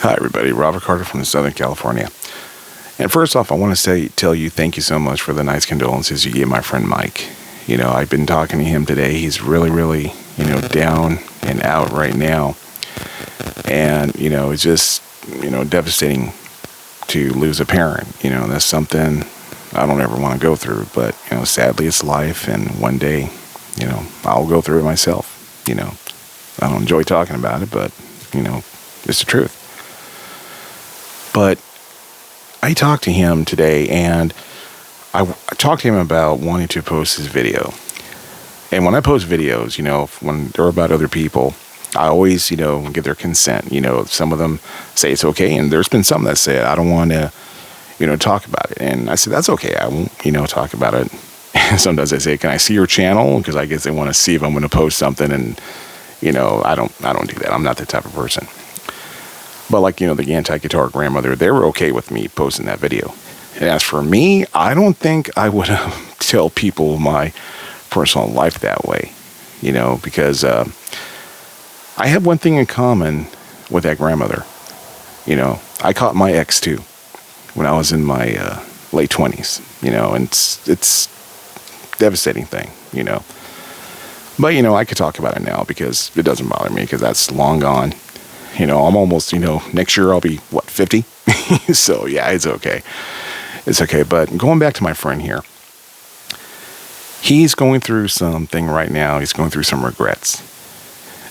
Hi, everybody. Robert Carter from Southern California. And first off, I want to tell you thank you so much for the nice condolences you gave my friend Mike. I've been talking to him today. He's really, down and out right now. And, it's just, devastating to lose a parent. That's something I don't ever want to go through. But, sadly, it's life. And one day, I'll go through it myself. I don't enjoy talking about it, but, it's the truth. But I talked to him today, and I talked to him about wanting to post his video. And when I post videos, when they're about other people, I always, get their consent. Some of them say it's okay, and there's been some that say I don't want to, talk about it. And I said, that's okay. I won't, talk about it. And sometimes they say, can I see your channel? Because I guess they want to see if I'm going to post something. And, I don't do that. I'm not that type of person. But like, the anti-guitar grandmother, they were okay with me posting that video. And as for me, I don't think I would tell people my personal life that way, because I have one thing in common with that grandmother. I caught my ex too when I was in my late 20s, and it's devastating thing, But, I could talk about it now because it doesn't bother me because that's long gone. I'm almost, next year I'll be, 50? So, yeah, it's okay. It's okay. But going back to my friend here, he's going through something right now. He's going through some regrets.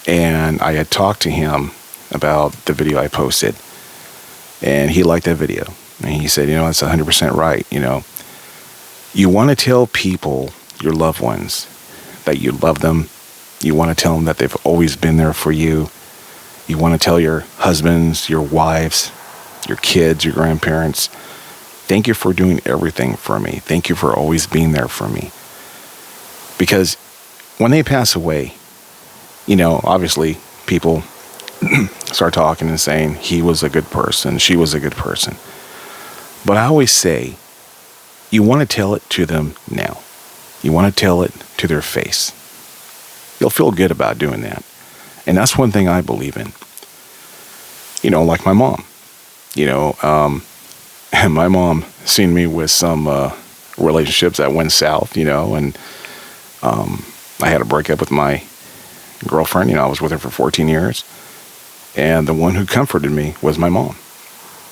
And I had talked to him about the video I posted. And he liked that video. And he said, that's 100% right. You want to tell people, your loved ones, that you love them. You want to tell them that they've always been there for you. You want to tell your husbands, your wives, your kids, your grandparents, thank you for doing everything for me. Thank you for always being there for me. Because when they pass away, obviously people start talking and saying he was a good person, she was a good person. But I always say, you want to tell it to them now. You want to tell it to their face. You'll feel good about doing that. And that's one thing I believe in. Like my mom. And my mom seen me with some relationships that went south, and I had a breakup with my girlfriend. I was with her for 14 years. And the one who comforted me was my mom.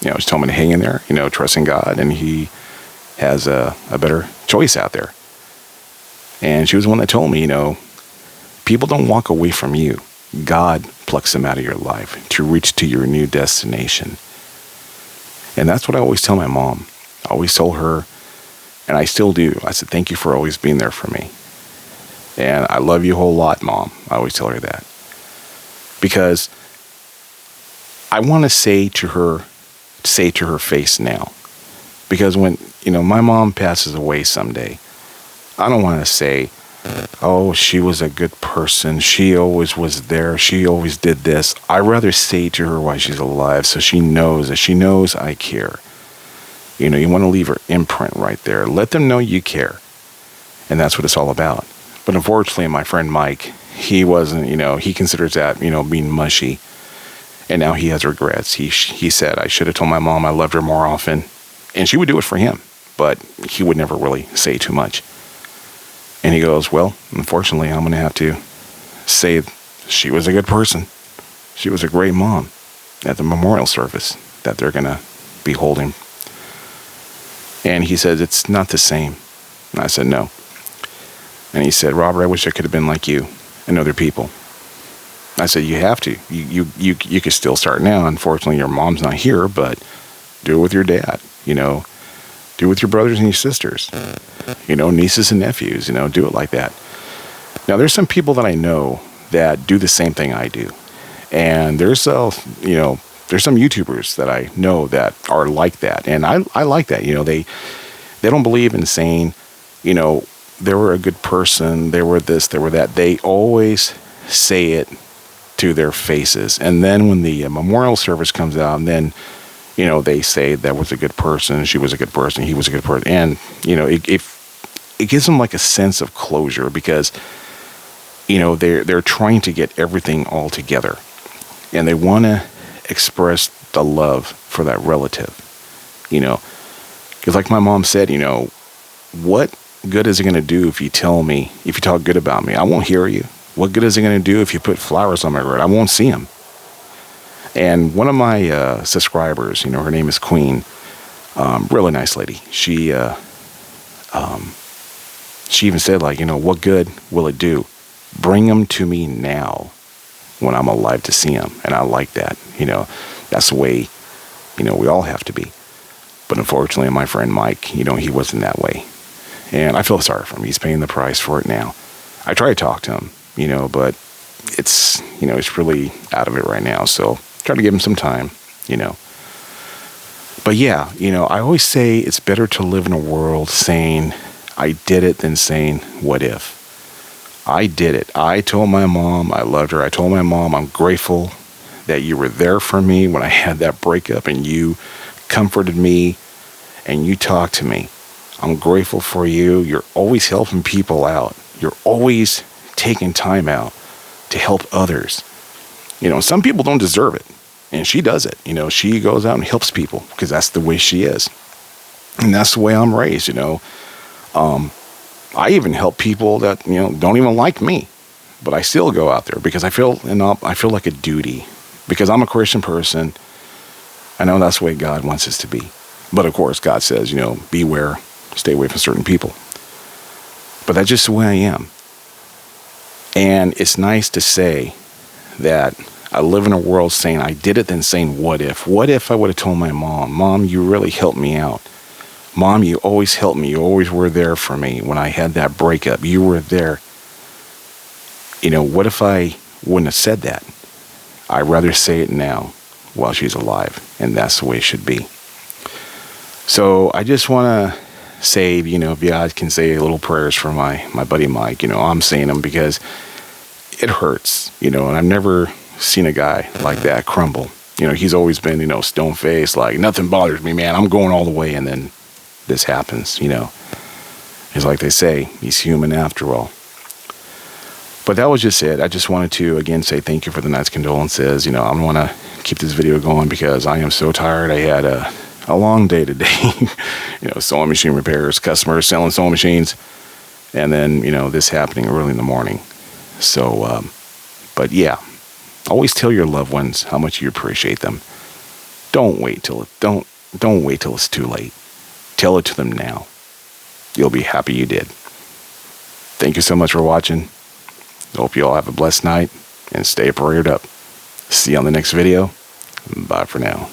She told me to hang in there, trust in God, and He has a better choice out there. And she was the one that told me, people don't walk away from you. God plucks them out of your life to reach to your new destination. And that's what I always tell my mom. I always told her, and I still do. I said, thank you for always being there for me. And I love you a whole lot, Mom. I always tell her that. Because I want to say to her face now. Because when, my mom passes away someday, I don't want to say, oh, she was a good person. She always was there. She always did this. I'd rather say to her while she's alive so she knows I care. You want to leave her imprint right there. Let them know you care. And that's what it's all about. But unfortunately, my friend Mike, he wasn't, he considers that, being mushy. And now he has regrets. He said, I should have told my mom I loved her more often. And she would do it for him. But he would never really say too much. And he goes, well, unfortunately, I'm going to have to say she was a good person. She was a great mom at the memorial service that they're going to be holding. And he says, it's not the same. And I said, no. And he said, Robert, I wish I could have been like you and other people. I said, you have to. You could still start now. Unfortunately, your mom's not here, but do it with your dad, Do it with your brothers and your sisters, nieces and nephews, do it like that. Now, there's some people that I know that do the same thing I do. And there's there's some YouTubers that I know that are like that. And I like that, they don't believe in saying, they were a good person, they were this, they were that. They always say it to their faces. And then when the memorial service comes out, and then they say that was a good person, she was a good person, he was a good person. And, it gives them like a sense of closure because, they're trying to get everything all together. And they want to express the love for that relative, you know. Because like my mom said, you know, what good is it going to do if you talk good about me? I won't hear you. What good is it going to do if you put flowers on my road? I won't see them. And one of my subscribers, you know, her name is Queen, really nice lady. She even said, like, you know, what good will it do? Bring them to me now when I'm alive to see them. And I like that. You know, that's the way, you know, we all have to be. But unfortunately, my friend Mike, you know, he wasn't that way. And I feel sorry for him. He's paying the price for it now. I try to talk to him, you know, but it's, you know, it's really out of it right now. So try to give him some time, you know. But yeah, you know, I always say it's better to live in a world saying, I did it, than saying, what if? I did it. I told my mom I loved her. I told my mom I'm grateful that you were there for me when I had that breakup, and you comforted me and you talked to me. I'm grateful for you. You're always helping people out. You're always taking time out to help others. You know, some people don't deserve it, and she does it. You know, she goes out and helps people because that's the way she is. And that's the way I'm raised, you know. I even help people that, you know, don't even like me, but I still go out there because I feel like a duty, because I'm a Christian person. I know that's the way God wants us to be. But of course, God says, you know, beware, stay away from certain people. But that's just the way I am. And it's nice to say that I live in a world saying I did it, than saying, what if? What if I would have told my mom, you really helped me out. Mom, you always helped me. You always were there for me when I had that breakup. You were there. You know, what if I wouldn't have said that? I'd rather say it now while she's alive. And that's the way it should be. So I just want to say, you know, if you guys can say little prayers for my buddy Mike. You know, I'm saying them because it hurts, you know, and I've never seen a guy like that crumble. You know, he's always been, you know, stone-faced, like, nothing bothers me, man. I'm going all the way. And then this happens, you know. It's like they say, he's human after all. But that was just it. I just wanted to, again, say thank you for the nice condolences. You know, I want to keep this video going because I am so tired. I had a long day today. You know, sewing machine repairs, customers selling sewing machines, and then, you know, this happening early in the morning. So, but yeah, always tell your loved ones how much you appreciate them. Don't wait till it's too late. Tell it to them now. You'll be happy you did. Thank you so much for watching. Hope you all have a blessed night and stay prayed up. See you on the next video. Bye for now.